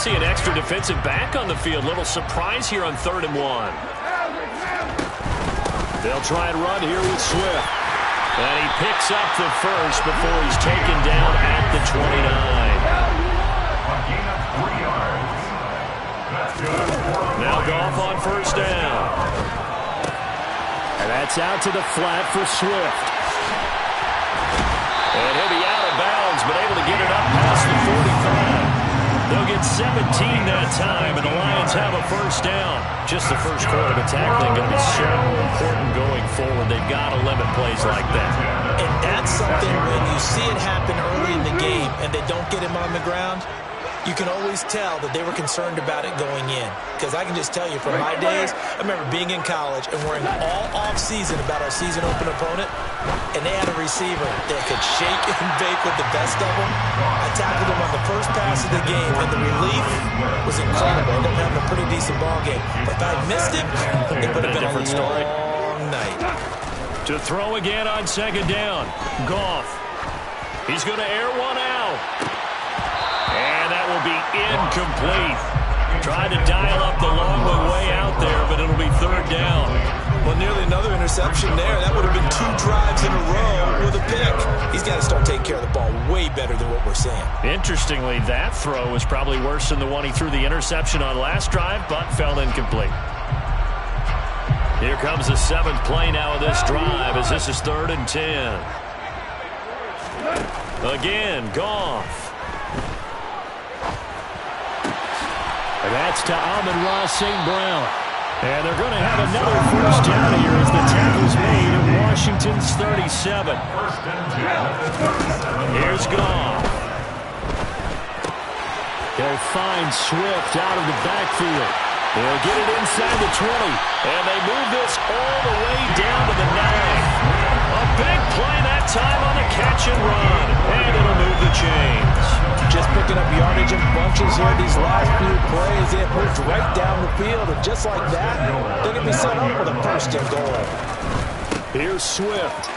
see an extra defensive back on the field. Little surprise here on 3rd and 1. They'll try and run here with Swift. And he picks up the first before he's taken down at the 29. Now Goff on 1st down. And that's out to the flat for Swift. And he'll be out of bounds, but able to get it up past the 45. They'll get 17 that time, and the Lions have a 1st down. Just the first quarter, but tackling going to be so important going forward. They've got to limit plays like that. And that's something when you see it happen early in the game and they don't get him on the ground, you can always tell that they were concerned about it going in. Because I can just tell you from my days, I remember being in college and worrying all off-season about our season-open opponent, and they had a receiver that could shake and bake with the best of them. I tackled him on the first pass of the game, and the relief was incredible. I ended up having a pretty decent ball game. But if I missed him, it would have been a long night. To throw again on 2nd down. Goff. He's going to air one out. And that will be incomplete. Tried to dial up the long way out there, but it'll be 3rd down. Well, nearly another interception there. That would have been 2 drives in a row with a pick. He's got to start taking care of the ball way better than what we're seeing. Interestingly, that throw was probably worse than the one he threw the interception on last drive, but fell incomplete. Here comes the 7th play now of this drive as this is 3rd and 10. Again, Goff. And that's to Amon-Ra St. Brown. And they're going to have another 1st down here as the tackle's made at Washington's 37. Here's Goff. They'll find Swift out of the backfield. They'll get it inside the 20. And they move this all the way down to the 9. A big play that time on the catch and run. And it'll move the chains. Just picking up yardage in bunches here these last few plays. They have moved right down the field. And just like that, they're going to be set up with a 1st and goal. Here's Swift.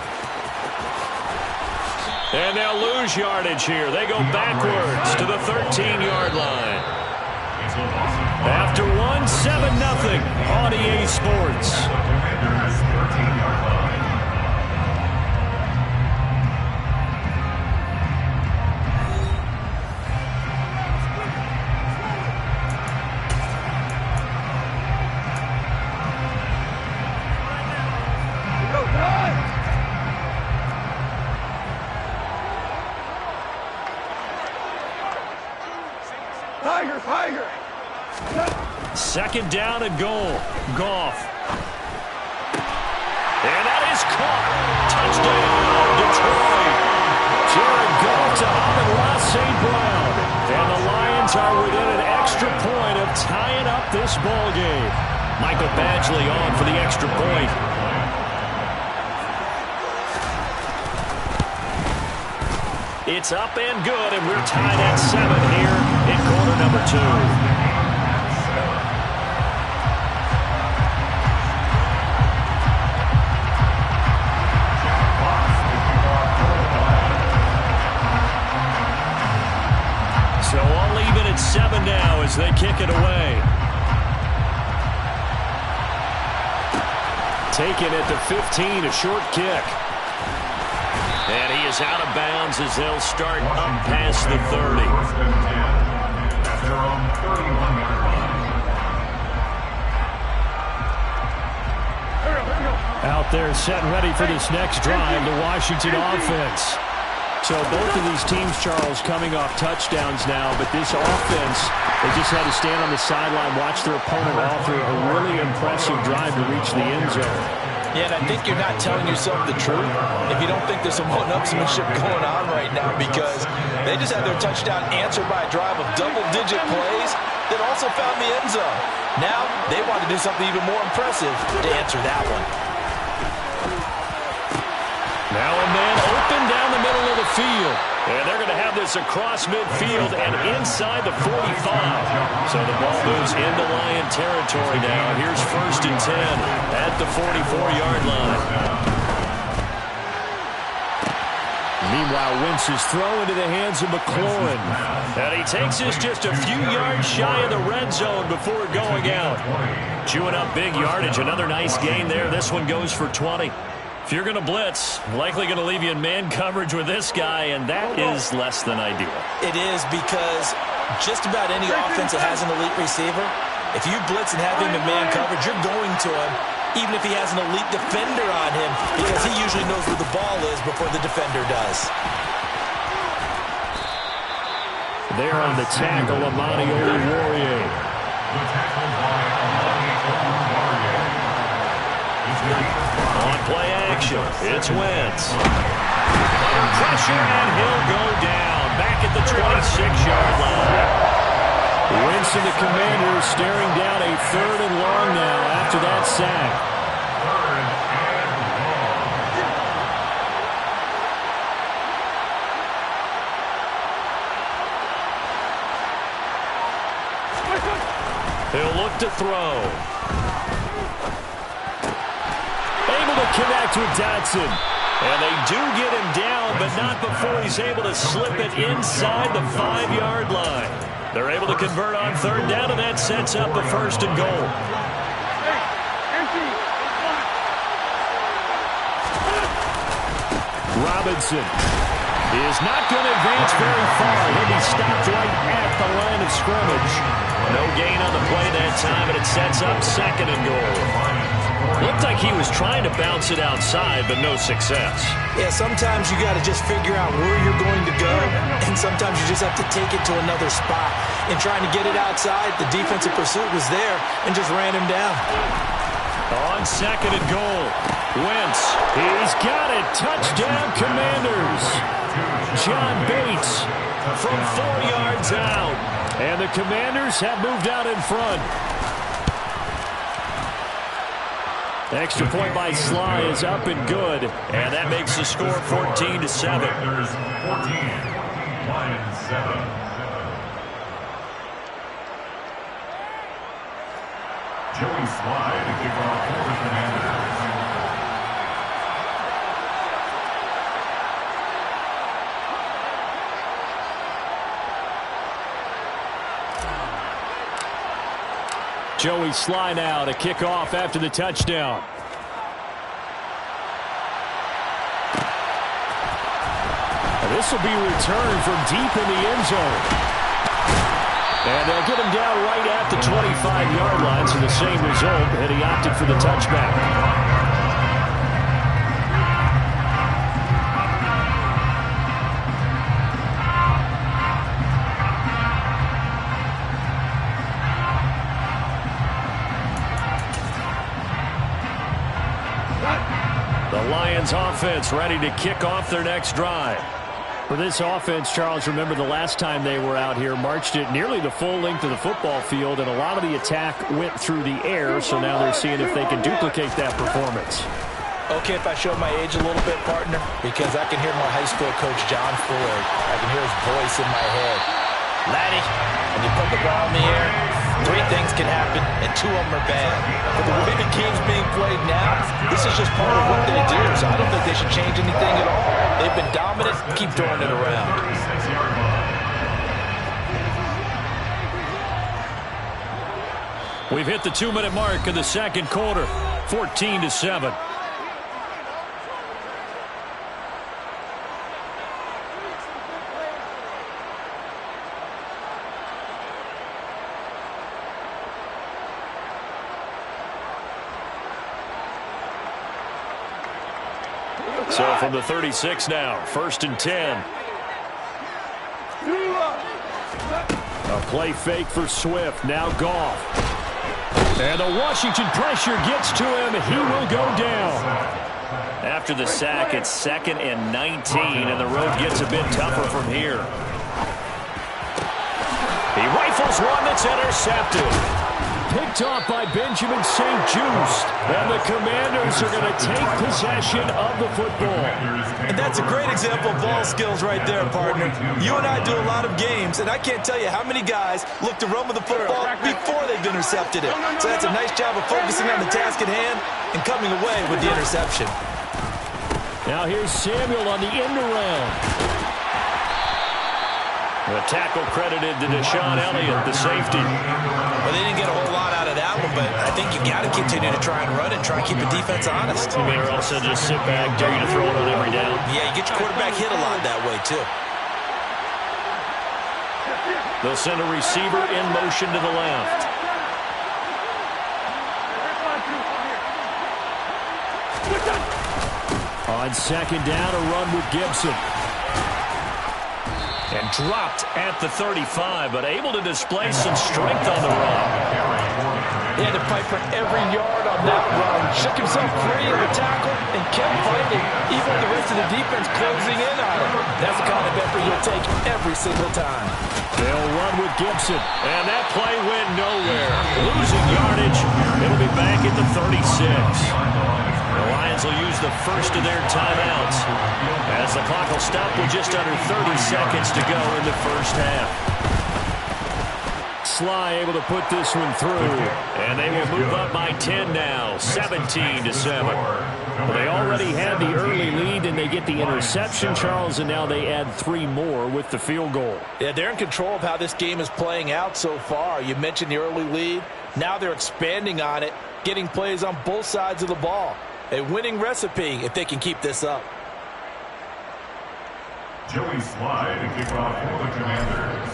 And they'll lose yardage here. They go backwards to the 13-yard line. After 7-0 on EA Sports. Tiger! 2nd down and goal. Goff. And that is caught. Touchdown, Detroit. Jared Goff to Amon-Ra St. Brown. And the Lions are within an extra point of tying up this ball game. Michael Badgley on for the extra point. It's up and good, and we're tied at 7 here in quarter number 2. So all even at 7 now as they kick it away. Taken at the 15, a short kick. And he is out of bounds as they'll start up past the 30. Out there set and ready for this next drive, the Washington offense. So both of these teams, Charles, coming off touchdowns now, but this offense, they just had to stand on the sideline, watch their opponent offer a really impressive drive to reach the end zone. Yeah, and I think you're not telling yourself the truth if you don't think there's some one-upsmanship going on right now, because they just had their touchdown answered by a drive of double-digit plays that also found the end zone. Now they want to do something even more impressive to answer that one. Now a man open down the middle of the field. And they're going to have this across midfield and inside the 45. So the ball moves into Lion territory now. Here's 1st and 10 at the 44-yard line. Meanwhile, Wentz's throw into the hands of McLaurin. And he takes this just a few yards shy of the red zone before going out. Chewing up big yardage. Another nice gain there. This one goes for 20. If you're going to blitz, likely going to leave you in man coverage with this guy, and that is less than ideal. It is, because just about any offense that has an elite receiver, if you blitz and have him in man coverage, you're going to him, even if he has an elite defender on him, because he usually knows where the ball is before the defender does. There on the tackle, Amani Oruwariye. On play action, it's Wentz. Under pressure, and he'll go down. Back at the 26-yard line. Wentz and the Commanders staring down a 3rd and long now after that sack. He'll look to throw. Able to connect with Dotson. And they do get him down, but not before he's able to slip it inside the 5-yard line. They're able to convert on 3rd down, and that sets up a 1st and goal. Robinson is not going to advance very far. He'll be stopped right at the line of scrimmage. No gain on the play that time, and it sets up 2nd and goal. Looked like he was trying to bounce it outside, but no success. Yeah, sometimes you got to just figure out where you're going to go, and sometimes you just have to take it to another spot. In trying to get it outside, the defensive pursuit was there and just ran him down. On 2nd and goal, Wentz, he's got it. Touchdown, Commanders. John Bates from 4 yards out, and the Commanders have moved out in front. Extra point by Sly is up and good, and that makes the score 14-7. 14, Lions 7. Joey Sly to kick off for the Commanders. Joey Sly now to kick off after the touchdown. And this will be returned from deep in the end zone. And they'll get him down right at the 25-yard line, so the same result, and he opted for the touchback. Lions offense ready to kick off their next drive. For this offense, Charles, remember the last time they were out here, marched it nearly the full length of the football field, and a lot of the attack went through the air, so now they're seeing if they can duplicate that performance. Okay, if I show my age a little bit, partner, because I can hear my high school coach, John Ford. I can hear his voice in my head. Laddie, when you put the ball in the air, 3 things can happen, and 2 of them are bad. But the way the game's being played now, this is just part of what they do, so I don't think they should change anything at all. They've been dominant. Keep throwing it around. We've hit the 2-minute mark in the 2nd quarter, 14-7. So from the 36 now, 1st and 10. A play fake for Swift. Now Goff. And the Washington pressure gets to him. He will go down. After the sack, it's 2nd and 19, and the road gets a bit tougher from here. He rifles one that's intercepted. Picked off by Benjamin St-Juste. And the Commanders are going to take possession of the football. And that's a great example of ball skills right there, partner. You and I do a lot of games, and I can't tell you how many guys look to run with the football before they've intercepted it. So that's a nice job of focusing on the task at hand and coming away with the interception. Now here's Samuel on the end around. The tackle credited to Deshaun Elliott, the safety. Well, they didn't get a whole lot out of that one, but I think you got to continue to try and run it, try and keep the defense honest. You mean, or also just sit back, dare you to throw it on every down? Yeah, you get your quarterback hit a lot that way, too. They'll send a receiver in motion to the left. On second down, a run with Gibson. And dropped at the 35, but able to display some strength on the run. He had to fight for every yard on that run. Shook himself free in the tackle and kept fighting, even with the rest of the defense closing in on him. That's the kind of effort you'll take every single time. They'll run with Gibson, and that play went nowhere. Losing yardage. It'll be back at the 36. The Lions will use the first of their timeouts as the clock will stop with just under 30 seconds to go in the first half. Sly able to put this one through, and they will move up by 10 now, 17-7. Well, they already had the early lead, and they get the interception, Charles, and now they add 3 more with the field goal. Yeah, they're in control of how this game is playing out so far. You mentioned the early lead. Now they're expanding on it, getting plays on both sides of the ball. A winning recipe if they can keep this up. Joey Sly to kick off for the Commanders.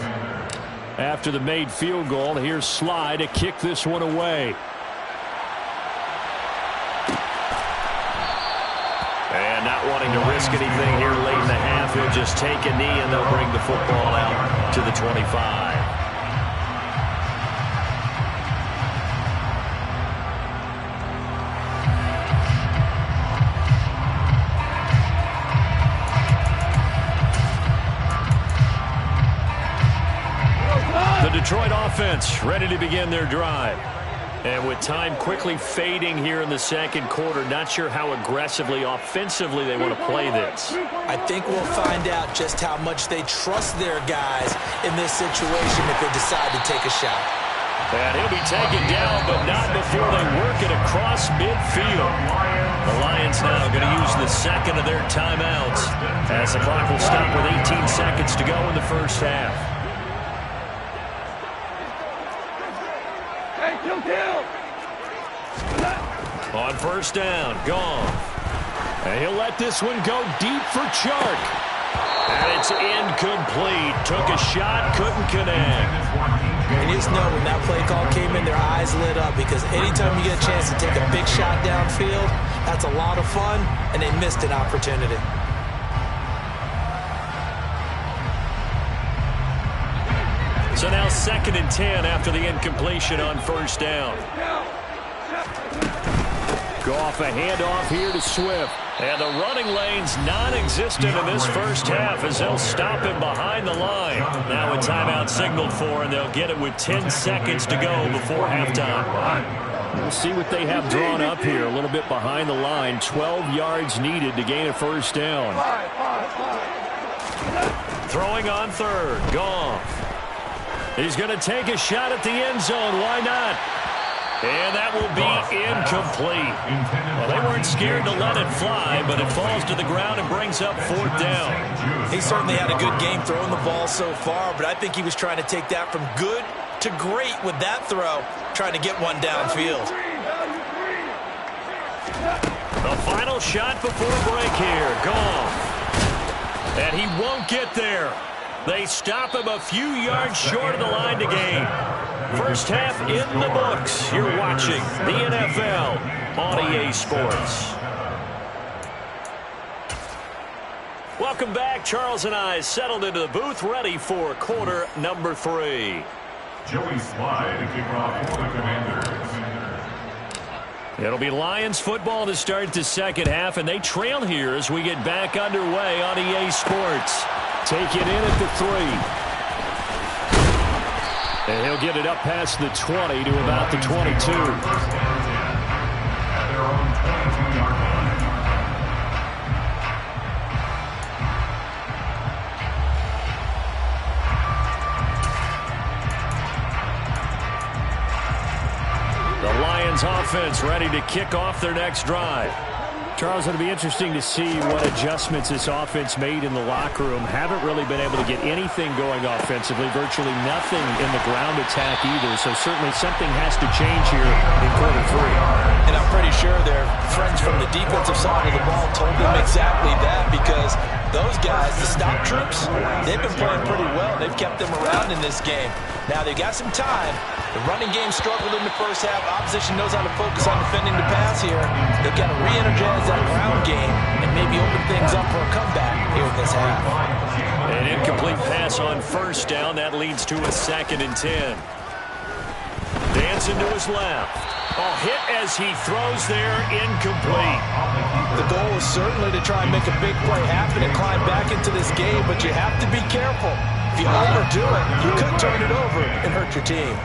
After the made field goal, here's Sly to kick this one away. And not wanting to risk anything here late in the half, he'll just take a knee and they'll bring the football out to the 25. Detroit offense ready to begin their drive. And with time quickly fading here in the second quarter, not sure how aggressively, offensively they want to play this. I think we'll find out just how much they trust their guys in this situation if they decide to take a shot. And he'll be taken down, but not before they work it across midfield. The Lions now going to use the second of their timeouts as the clock will stop with 18 seconds to go in the first half. On first down, Goff. And he'll let this one go deep for Chark. And it's incomplete. Took a shot, couldn't connect. And you just know when that play call came in, their eyes lit up because anytime you get a chance to take a big shot downfield, that's a lot of fun, and they missed an opportunity. So now 2nd and 10 after the incompletion on first down. Goff a handoff here to Swift. And the running lane's non-existent in this first half as they'll stop him behind the line. Now a timeout signaled for, and they'll get it with 10 seconds to go before halftime. We'll see what they have drawn up here. A little bit behind the line. 12 yards needed to gain a first down. Throwing on third. Goff. He's going to take a shot at the end zone. Why not? And that will be incomplete. Well, they weren't scared to let it fly, but it falls to the ground and brings up 4th down. He certainly had a good game throwing the ball so far, but I think he was trying to take that from good to great with that throw, trying to get one downfield. The final shot before break here. Goff. And he won't get there. They stop him a few yards short of the line to gain. First half in the books. You're watching the NFL on EA Sports. Welcome back. Charles and I settled into the booth, ready for quarter number 3. Joey Sly to kick off for the Commanders. It'll be Lions football to start the second half, and they trail here as we get back underway on EA Sports. Take it in at the 3. And he'll get it up past the 20 to about the 22. At their own 22-yard line. The Lions offense ready to kick off their next drive. Charles, it'll be interesting to see what adjustments this offense made in the locker room. Haven't really been able to get anything going offensively, virtually nothing in the ground attack either. So certainly something has to change here in quarter 3. And I'm pretty sure their friends from the defensive side of the ball told them exactly that, because those guys, the stop troops, they've been playing pretty well. They've kept them around in this game. Now they've got some time. The running game struggled in the first half. Opposition knows how to focus on defending the pass here. They've got to re-energize that ground game and maybe open things up for a comeback here in this half. An incomplete pass on first down. That leads to a 2nd and 10. Dancing to his left. Oh, hit as he throws there, incomplete. The goal is certainly to try and make a big play happen and climb back into this game, but you have to be careful. If you overdo it, you could turn it over and hurt your team.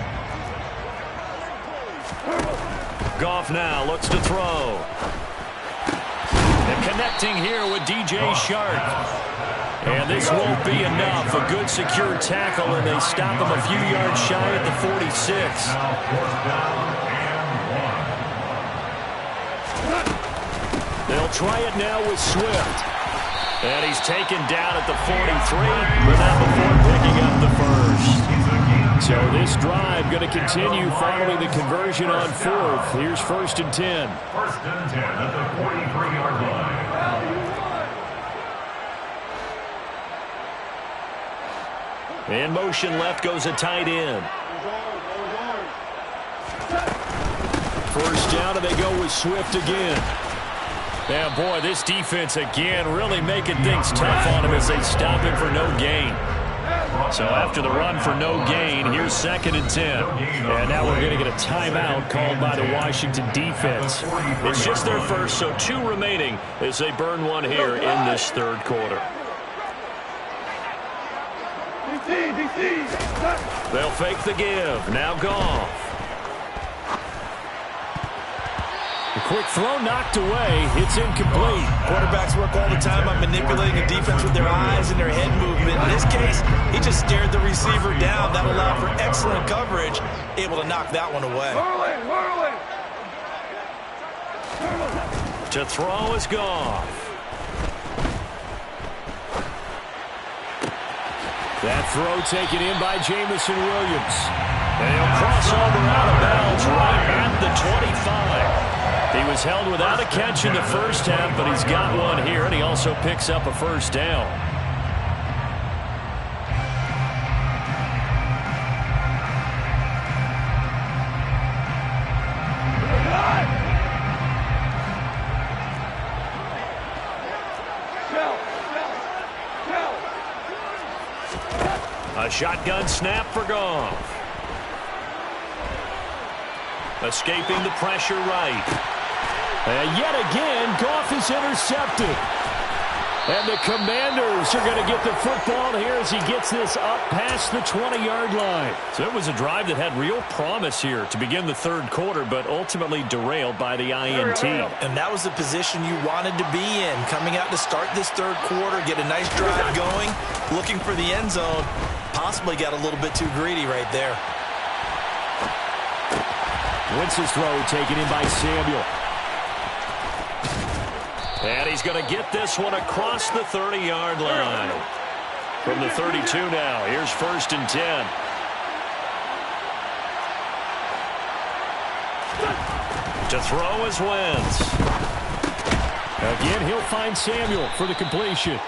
Goff now looks to throw. And connecting here with DJ Shark. And this won't be enough. A good secure tackle, and they stop him a few yards shy at the 46. They'll try it now with Swift. And he's taken down at the 43, but not before picking up the first. So this drive going to continue following the conversion on 4th. Here's 1st and 10. 1st and 10 at the 43-yard line. In motion left goes a tight end. First down, and they go with Swift again. And boy, this defense again really making things tough on him as they stop him for no gain. So after the run for no gain, here's 2nd and 10. And now we're going to get a timeout called by the Washington defense. It's just their first, so 2 remaining as they burn one here in this 3rd quarter. They'll fake the give. Now Goff. The quick throw knocked away. It's incomplete. Quarterbacks work all the time on manipulating a defense with their eyes and their head movement. In this case, he just stared the receiver down. That allowed for excellent coverage, able to knock that one away. To throw is Goff. That throw taken in by Jamison Williams. And he'll cross over out of bounds right at the 25. He was held without a catch in the first half, but he's got one here, and he also picks up a first down. A shotgun snap for Goff. Escaping the pressure right. And yet again, Goff is intercepted. And the Commanders are going to get the football here as he gets this up past the 20-yard line. So it was a drive that had real promise here to begin the 3rd quarter, but ultimately derailed by the INT. And that was the position you wanted to be in. Coming out to start this 3rd quarter, get a nice drive going, looking for the end zone. Possibly got a little bit too greedy right there. Wentz's throw taken in by Samuel. And he's going to get this one across the 30-yard line. From the 32 now, here's 1st and 10. To throw is Wentz. Again, he'll find Samuel for the completion.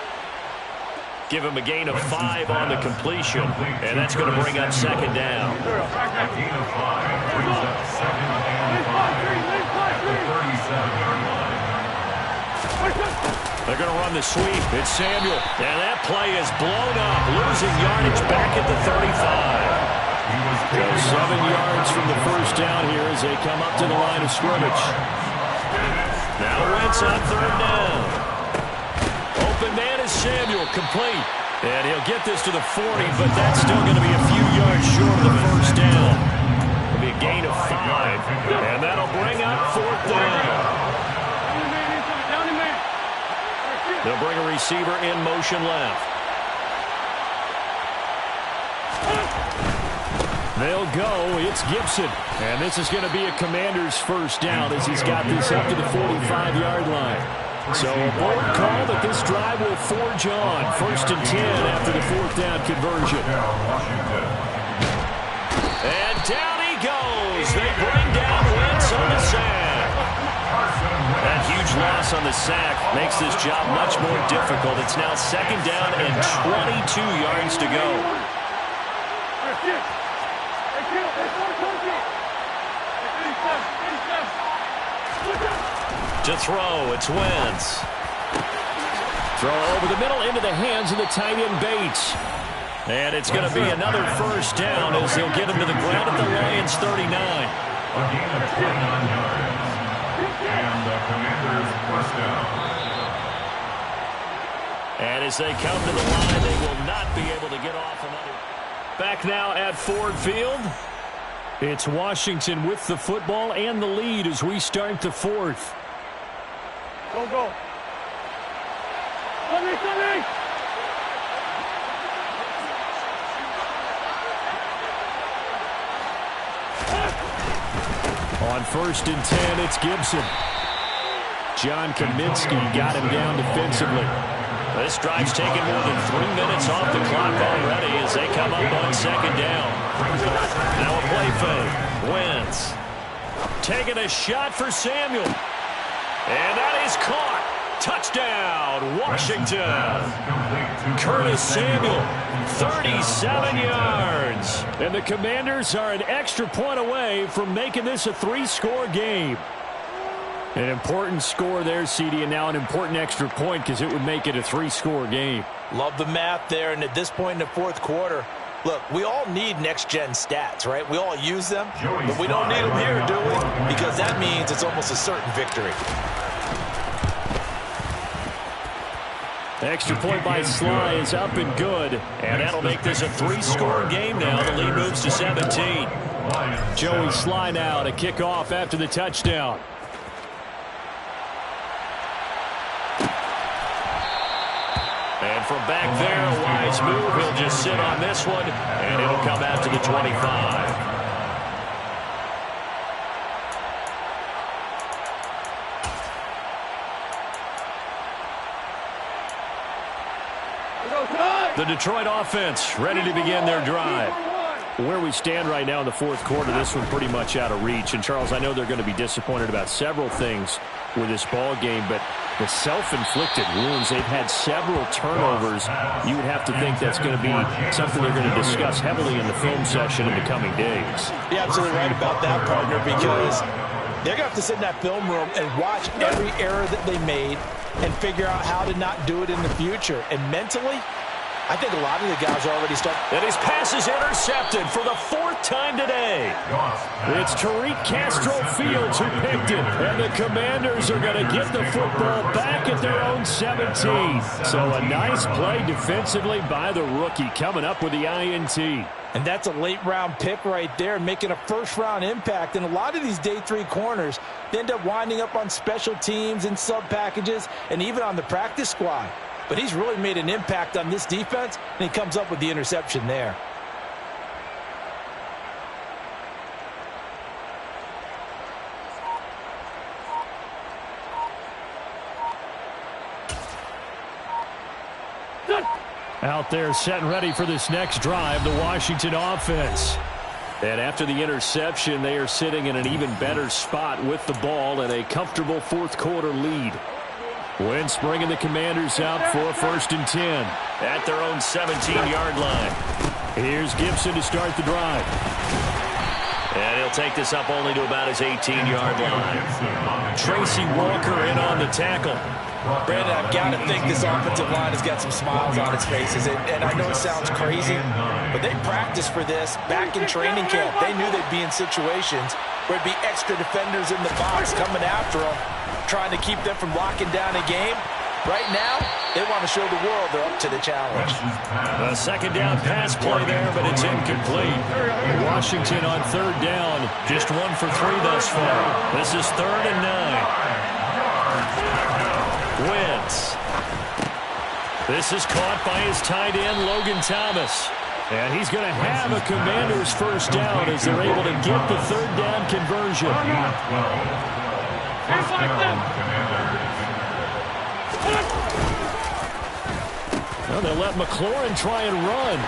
Give him a gain of 5 on the completion, and that's going to bring up 2nd down. A gain of 5 brings up 2nd and 5 at the 37-yard line. They're going to run the sweep. It's Samuel, and that play is blown up, losing yardage back at the 35. So 7 yards from the first down here as they come up to the line of scrimmage. Now Wentz on 3rd down. Open man is Samuel, complete. And he'll get this to the 40, but that's still going to be a few yards short of the first down. It'll be a gain of 5, and that'll bring up 4th down. They'll bring a receiver in motion left. They'll go. It's Gibson. And this is going to be a Commander's first down as he's got this up to the 45-yard line. So a bold call that this drive will forge on. 1st and 10 after the 4th down conversion. And down he goes. They bring down Wentz on the sack. That huge loss on the sack makes this job much more difficult. It's now 2nd down and 22 yards to go. To throw, it's Wentz. Throw over the middle into the hands of the tight end Bates. And it's going to be another first down as they'll get him to the ground at the Lions 39. A gain of 29 yards. And the Commanders first down. And as they come to the line, they will not be able to get off another. Back now at Ford Field. It's Washington with the football and the lead as we start the 4th. Go, go. Sunny! On 1st and 10, it's Gibson. John Kaminsky got him down defensively. This drive's taken more than 3 minutes off the clock already as they come up on 2nd down. Now a play fake. Wentz taking a shot for Samuel. And that is caught. Touchdown, Washington. Curtis Samuel, 37 yards. And the Commanders are an extra point away from making this a 3-score game. An important score there, CD, and now an important extra point because it would make it a 3-score game. Love the math there, and at this point in the 4th quarter, look, we all need next-gen stats, right? We all use them, but we don't need them here, do we? Because that means it's almost a certain victory. Extra point by Sly is up and good, and that'll make this a 3-score game now. The lead moves to 17. Joey Sly now to kick off after the touchdown. And from back there, a wise move. He'll just sit on this one, and it'll come out to the 25. The Detroit offense ready to begin their drive. Where we stand right now in the 4th quarter, this one pretty much out of reach. And, Charles, I know they're going to be disappointed about several things with this ball game, but the self-inflicted wounds, they've had several turnovers. You would have to think that's going to be something they're going to discuss heavily in the film session in the coming days. You're absolutely right about that, partner, because they're going to have to sit in that film room and watch every error that they made and figure out how to not do it in the future. And mentally, I think a lot of the guys are already starting. And his pass is intercepted for the 4th time today. It's Tariq Castro Fields who picked it. And the Commanders are going to get the football back at their own 17. So a nice play defensively by the rookie coming up with the INT. And that's a late-round pick right there, making a first-round impact. And a lot of these day 3 corners, they end up winding up on special teams and sub-packages and even on the practice squad. But he's really made an impact on this defense, and he comes up with the interception there. Out there set and ready for this next drive, the Washington offense. And after the interception, they are sitting in an even better spot with the ball and a comfortable 4th quarter lead. Wentz bringing the Commanders out for 1st and 10 at their own 17-yard line. Here's Gibson to start the drive. And he'll take this up only to about his 18-yard line. Tracy Walker in on the tackle. Brandon, I've got to think this offensive line has got some smiles on its faces. And I know it sounds crazy, but they practiced for this back in training camp. They knew they'd be in situations where it'd be extra defenders in the box coming after them, trying to keep them from locking down a game. Right now, they want to show the world they're up to the challenge. A 2nd down pass play there, but it's incomplete. Washington on 3rd down, just 1 for 3 thus far. This is 3rd and 9. Wentz. This is caught by his tight end, Logan Thomas. And he's going to have a Commanders first down as they're able to get the third down conversion. First down, Commanders. Well, they'll let McLaurin try and run.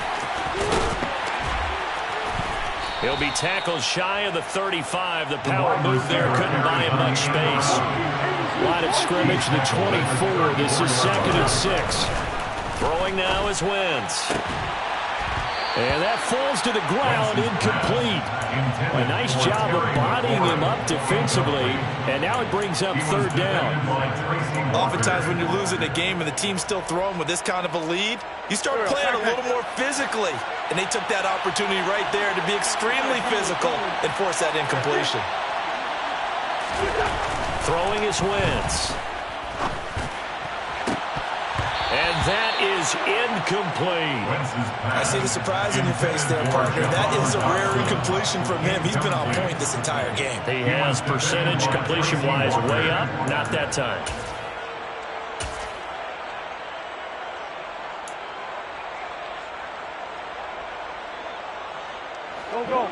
He'll be tackled shy of the 35. The power move there couldn't buy him much space. Line of scrimmage, the 24. This is 2nd and 6. Throwing now is Wentz. And that falls to the ground, incomplete. A nice job of bodying him up defensively, and now it brings up third down. Oftentimes when you're losing a game and the team's still throwing with this kind of a lead, you start playing a little more physically. And they took that opportunity right there to be extremely physical and force that incompletion. Throwing is Wentz. And that is incomplete. I see the surprise in your face there, partner. That is a rare incompletion from him. He's been on point this entire game. He has percentage completion-wise way up. Not that time. Go.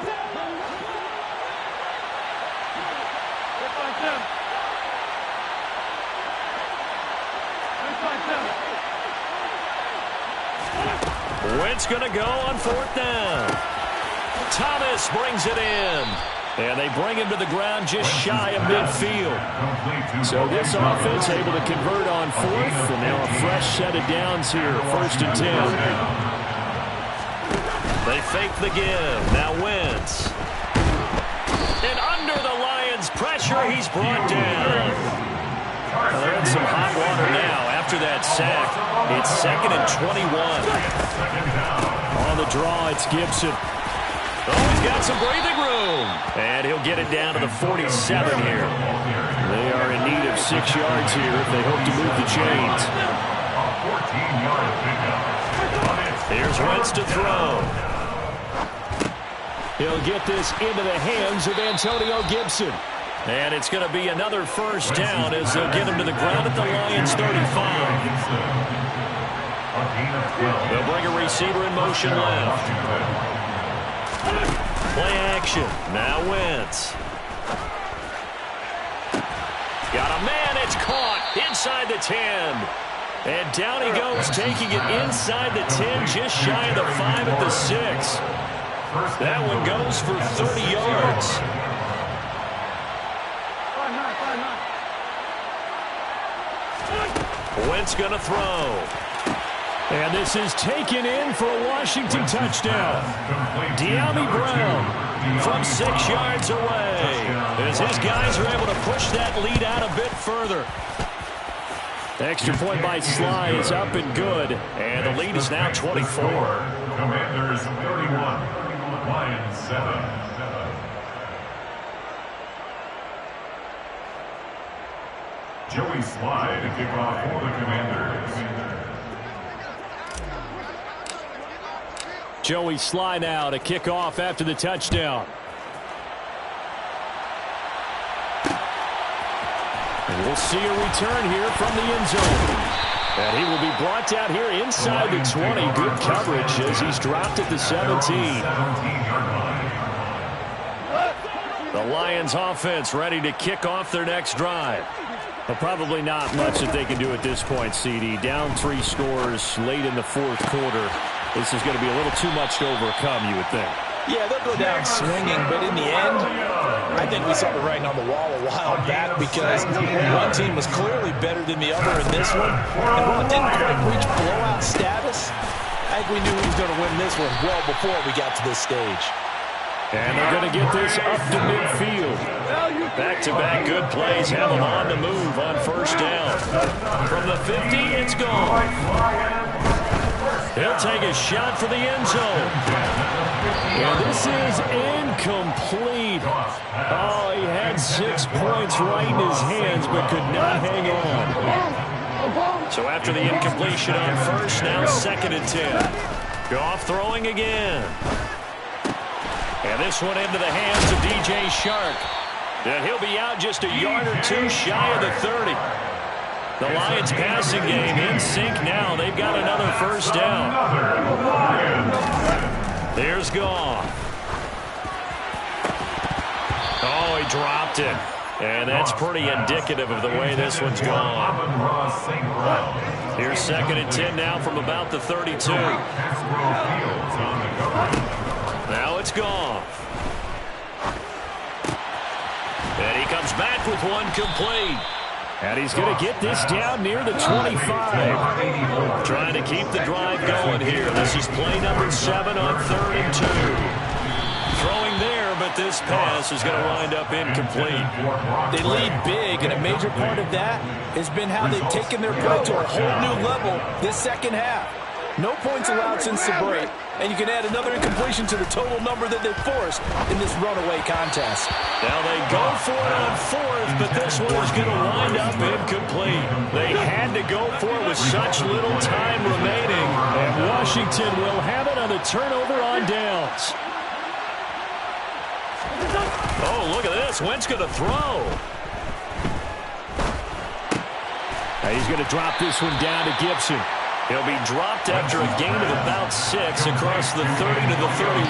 Just like them. Wentz going to go on 4th down. Thomas brings it in. And they bring him to the ground just shy of midfield. So this offense able to convert on 4th. And now a fresh set of downs here. 1st and 10. They fake the give. Now Wentz. And under the Lions' pressure, he's brought down. Well, they're in some hot water now after that sack. It's 2nd and 21. On the draw, it's Gibson. Oh, he's got some breathing room. And he'll get it down to the 47 here. They are in need of 6 yards here if they hope to move the chains. Here's Wentz to throw. He'll get this into the hands of Antonio Gibson. And it's going to be another first down as they'll get him to the ground at the Lions' 35. They'll bring a receiver in motion left. Play action. Now Wentz. Got a man. It's caught inside the 10. And down he goes, taking it inside the 10, just shy of the 5 at the 6. That one goes for 30 yards. Wentz going to throw. And this is taken in for a Washington touchdown. De'Ami Brown from 6 yards away. As his guys are able to push that lead out a bit further. Extra point by Sly is up and good. And the lead is now 24. Commanders 31, Lions 7. Joey Sly to kick off for the Commanders. Joey Sly now to kick off after the touchdown. And we'll see a return here from the end zone. And he will be brought down here inside the 20. Good coverage as he's dropped at the 17. The Lions offense ready to kick off their next drive. Well, probably not much that they can do at this point, CD. Down 3 scores late in the 4th quarter. This is going to be a little too much to overcome, you would think. Yeah, they'll go down swinging, but in the end, I think we saw the writing on the wall a while back because one team was clearly better than the other in this one. And while it didn't quite reach blowout status, I think we knew who was going to win this one well before we got to this stage. And they're going to get this up to midfield. Back-to-back good plays have them on the move on first down. From the 50, it's gone. He'll take a shot for the end zone. And this is incomplete. Oh, he had 6 points right in his hands, but could not hang on. So after the incompletion on first, now 2nd and 10. Goff throwing again. And this one into the hands of DJ Shark. And he'll be out just a yard or 2 shy of the 30. The Lions passing game in sync now. They've got another first down. Here's Goff. Oh, he dropped it. And that's pretty indicative of the way this one's gone. Here's 2nd and 10 now from about the 32. Now it's Goff. And he comes back with one complete. And he's going to get this down near the 25. Trying to keep the drive going here. This is play number 7 on 3rd and 2. Throwing there, but this pass is going to wind up incomplete. They lead big, and a major part of that has been how they've taken their play to a whole new level this second half. No points allowed since the break, and you can add another incompletion to the total number that they forced in this runaway contest. Now they go for it on 4th, but this one is going to wind up incomplete. They had to go for it with such little time remaining, and Washington will have it on the turnover on downs. Oh, look at this. Wentz going to throw. Now he's going to drop this one down to Gibson. He'll be dropped after a gain of about 6 across the 30 to the 31.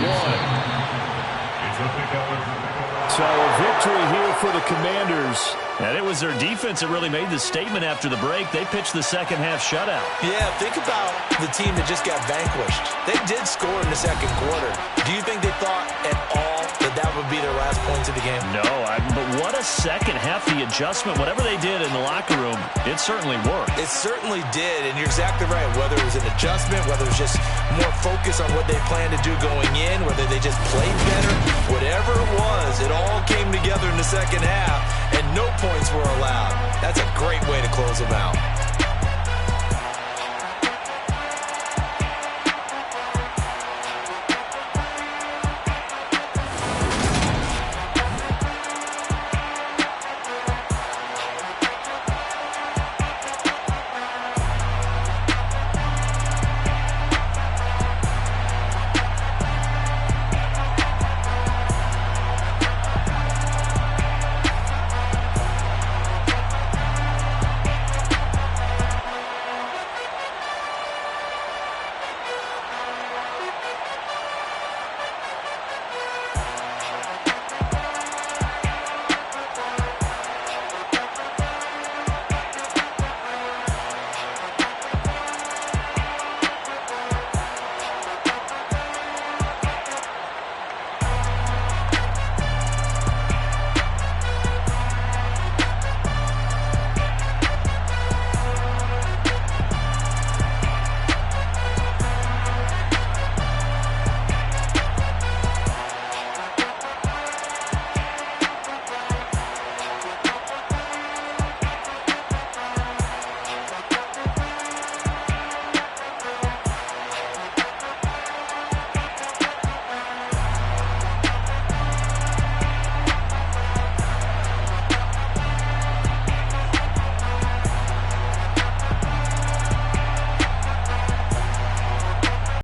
So a victory here for the Commanders. And it was their defense that really made the statement after the break. They pitched the second half shutout. Yeah, think about the team that just got vanquished. They did score in the second quarter. Do you think they thought at all that would be their last points of the game? No, but what a second half. The adjustment, whatever they did in the locker room, it certainly worked. It certainly did, and you're exactly right. Whether it was an adjustment, whether it was just more focus on what they planned to do going in, whether they just played better, whatever it was, it all came together in the second half, and no points were allowed. That's a great way to close them out.